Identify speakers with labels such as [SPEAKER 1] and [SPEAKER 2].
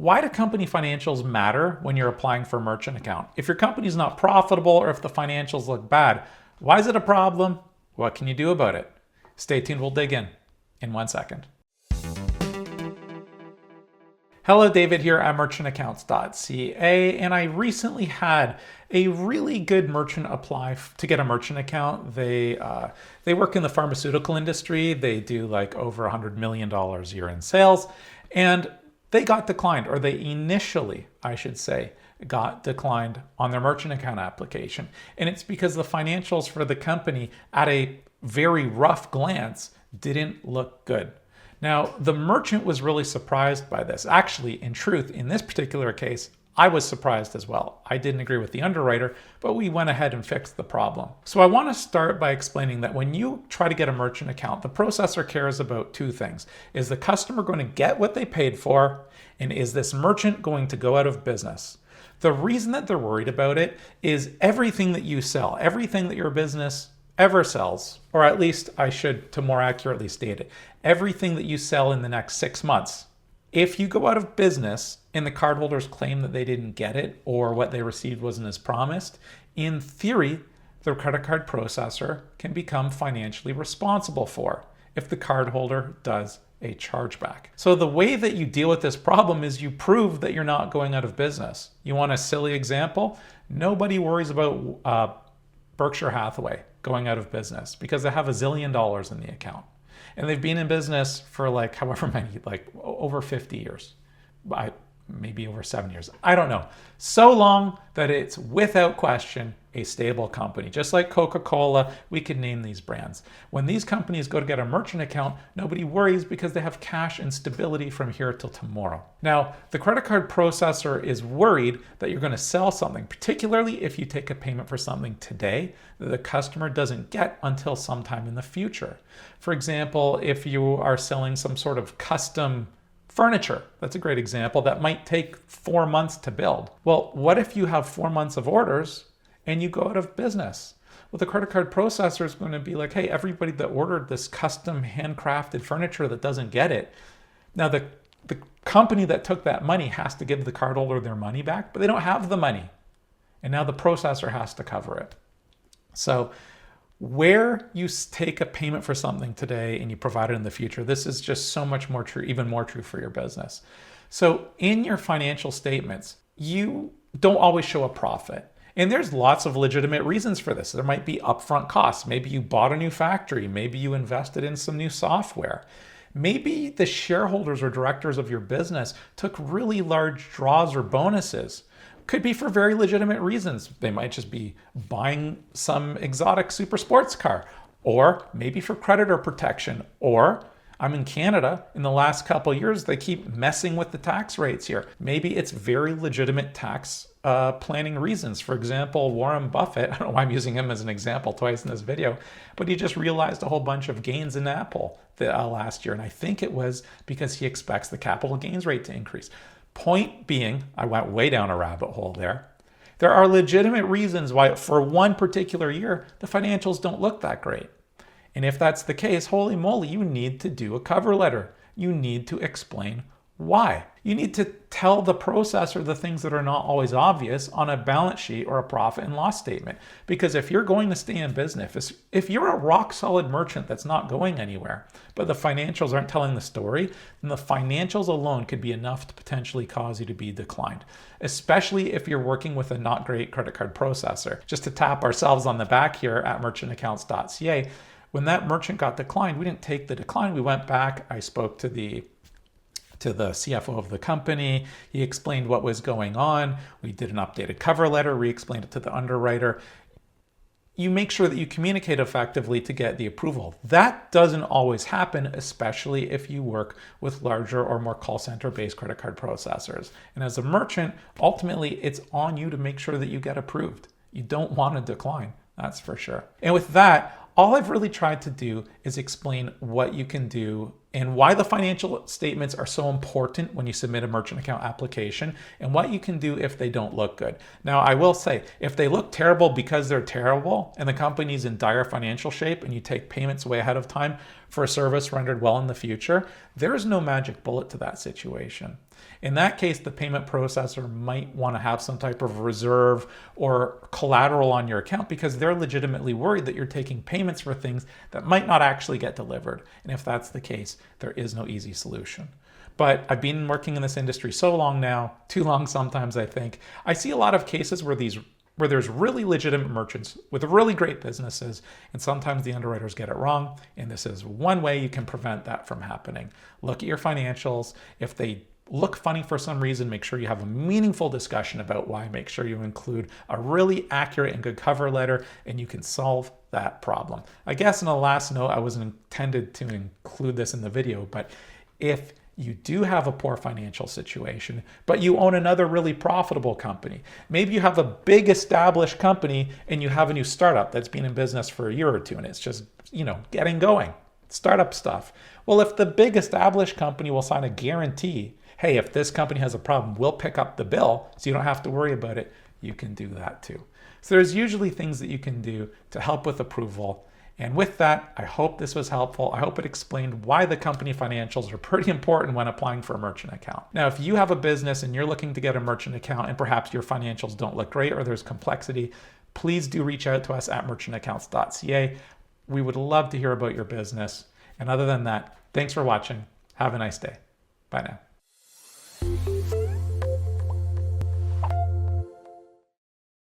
[SPEAKER 1] Why do company financials matter when you're applying for a merchant account? If your company's not profitable or if the financials look bad, why is it a problem? What can you do about it? Stay tuned, we'll dig in 1 second. Hello, David here at merchantaccounts.ca, and I recently had a really good merchant apply to get a merchant account. They work in the pharmaceutical industry. They do like over $100 million a year in sales, and they got declined, or they initially, I should say, got declined on their merchant account application. And it's because the financials for the company at a very rough glance didn't look good. Now, the merchant was really surprised by this. Actually, in truth, in this particular case, I was surprised as well. I didn't agree with the underwriter, but we went ahead and fixed the problem. So I want to start by explaining that when you try to get a merchant account, the processor cares about two things. Is the customer going to get what they paid for? And is this merchant going to go out of business? The reason that they're worried about it is everything that you sell, everything that your business ever sells, or at least I should to more accurately state it, everything that you sell in the next 6 months. If you go out of business and the cardholders claim that they didn't get it or what they received wasn't as promised, in theory, the credit card processor can become financially responsible for if the cardholder does a chargeback. So the way that you deal with this problem is you prove that you're not going out of business. You want a silly example? Nobody worries about Berkshire Hathaway going out of business because they have $1 zillion in the account. And they've been in business for like however many, like over 50 years, maybe over 7 years. I don't know. So long that it's without question a stable company. Just like Coca-Cola, we could name these brands. When these companies go to get a merchant account, nobody worries because they have cash and stability from here till tomorrow. Now, the credit card processor is worried that you're going to sell something, particularly if you take a payment for something today that the customer doesn't get until sometime in the future. For example, if you are selling some sort of custom furniture, that's a great example, that might take 4 months to build. Well, what if you have 4 months of orders and you go out of business? Well, the credit card processor is going to be like, hey, everybody that ordered this custom handcrafted furniture that doesn't get it. Now, the company that took that money has to give the cardholder their money back, but they don't have the money. And now the processor has to cover it. So where you take a payment for something today and you provide it in the future, this is just so much more true, even more true for your business. So in your financial statements, you don't always show a profit. And there's lots of legitimate reasons for this. There might be upfront costs. Maybe you bought a new factory. Maybe you invested in some new software. Maybe the shareholders or directors of your business took really large draws or bonuses. Could be for very legitimate reasons. They might just be buying some exotic super sports car, or maybe for creditor protection, or I'm in Canada. In the last couple of years, they keep messing with the tax rates here. Maybe it's very legitimate tax planning reasons. For example, Warren Buffett, I don't know why I'm using him as an example twice in this video, but he just realized a whole bunch of gains in Apple last year. And I think it was because he expects the capital gains rate to increase. Point being, I went way down a rabbit hole there. There are legitimate reasons why for one particular year, the financials don't look that great. And if that's the case, holy moly, you need to do a cover letter. You need to explain why. You need to tell the processor the things that are not always obvious on a balance sheet or a profit and loss statement. Because if you're going to stay in business, if you're a rock solid merchant that's not going anywhere, but the financials aren't telling the story, then the financials alone could be enough to potentially cause you to be declined, especially if you're working with a not great credit card processor. Just to tap ourselves on the back here at merchantaccounts.ca, when that merchant got declined, we didn't take the decline. We went back. I spoke to the CFO of the company. He explained what was going on. We did an updated cover letter, re-explained it to the underwriter. You make sure that you communicate effectively to get the approval. That doesn't always happen, especially if you work with larger or more call center-based credit card processors. And as a merchant, ultimately, it's on you to make sure that you get approved. You don't want to decline, that's for sure. And with that, all I've really tried to do is explain what you can do and why the financial statements are so important when you submit a merchant account application and what you can do if they don't look good. Now, I will say, if they look terrible because they're terrible and the company's in dire financial shape and you take payments way ahead of time for a service rendered well in the future, there is no magic bullet to that situation. In that case, the payment processor might want to have some type of reserve or collateral on your account because they're legitimately worried that you're taking payments for things that might not actually get delivered. And if that's the case, there is no easy solution. But I've been working in this industry so long now, too long sometimes I think. I see a lot of cases where there's really legitimate merchants with really great businesses, and sometimes the underwriters get it wrong, and this is one way you can prevent that from happening. Look at your financials. If they look funny for some reason, make sure you have a meaningful discussion about why. Make sure you include a really accurate and good cover letter, and you can solve that problem. I guess in the last note, I wasn't intended to include this in the video, but if you do have a poor financial situation, but you own another really profitable company. Maybe you have a big established company and you have a new startup that's been in business for a year or two and it's just, getting going. Startup stuff. Well, if the big established company will sign a guarantee, hey, if this company has a problem, we'll pick up the bill so you don't have to worry about it, you can do that too. So there's usually things that you can do to help with approval. And with that, I hope this was helpful. I hope it explained why the company financials are pretty important when applying for a merchant account. Now, if you have a business and you're looking to get a merchant account and perhaps your financials don't look great or there's complexity, please do reach out to us at merchantaccounts.ca. We would love to hear about your business. And other than that, thanks for watching. Have a nice day. Bye now.